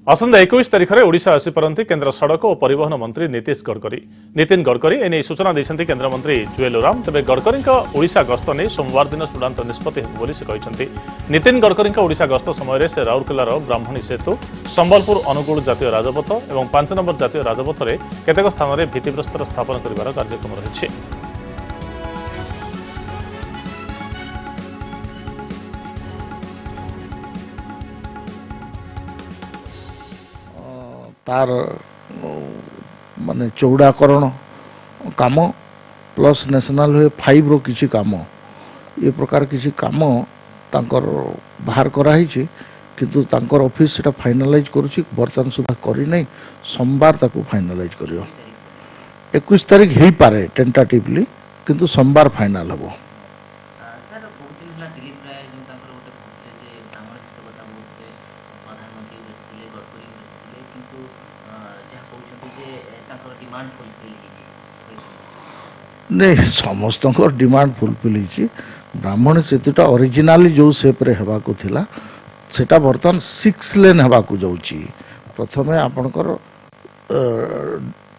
आसंता 21 तारिख में ओडिशा आसीपारती केन्द्र सड़क और परिवहन मंत्री नितिन गडकरी एने सूचना देते केन्द्रमंत्री जुएल ओराम। तेज गडकरी ओडिशा गस्त नहीं सोमवार दिन चूड़ांत निष्पत्ति होगी से कहते। नितिन गडकरी ओडिशा गस्त समय से राउरकेलार ब्राह्मणी सेतु, संबलपुर अनुगुल जातीय राजपथ और 5 नंबर जातीय राजपथ में केतेक स्थान में भित्तिप्रस्तर स्थापन कर कार्यक्रम रही। तार माने चौड़ाकरण काम प्लस नेशनल वे 5 रो किसी काम ये प्रकार किसी काम तांकर बाहर कराई किंतु तांकर ऑफिस सेटा फाइनलाइज करुछि वर्तमान सुधा करी नहीं सोमवार ताको फाइनलाइज करियो 21 तारिख हेई पारे टेंटेटिवली किंतु सोमवार फाइनल हबो। नहीं समस्त डिमांड फुलफिल होती ब्राह्मण सेतुटा ओरिजिनाली जो सेप्रे हेबाकू थिला सेटा बर्तमान 6 लेन हेबाकू जाउची। प्रथमे आपणकर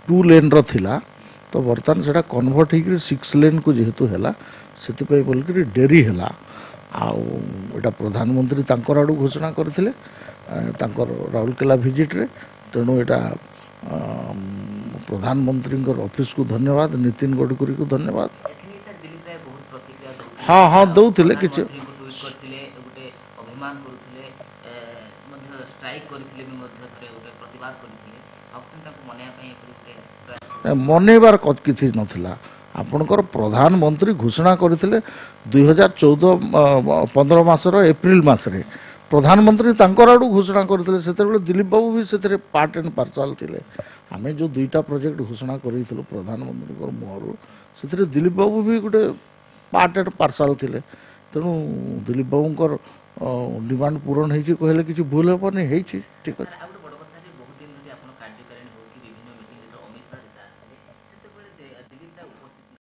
2 लेन रो थिला तो बर्तमान सेटा कन्वर्ट होकर 6 लेन को जेहेतु हैला सेति पई बोल के डेरी हैला। आउ एटा प्रधानमंत्री तांकर आडू घोषणा करथिले तांकर राउरकेला विजिट रे। तेणु एटा प्रधानमंत्री ऑफिस को धन्यवाद, नितिन गडकरी को धन्यवाद। हाँ हाँ दौले कि मनइबार किसी नाला आपणकर प्रधानमंत्री घोषणा करते 2014-15 मासर एप्रिल मासरे प्रधानमंत्री तांकर आडू घोषणा करते से दिलीप बाबू भी से पार्ट एंड पार्सल थे। आम जो 2टा प्रोजेक्ट घोषणा करूँ प्रधानमंत्री मुहर से दिलीप बाबू भी गोटे पार्ट एंड पार्सल थे। तेणु दिलीप बाबूर डिमांड पूरण हो कहले कि भूल हेनी है ठीक है।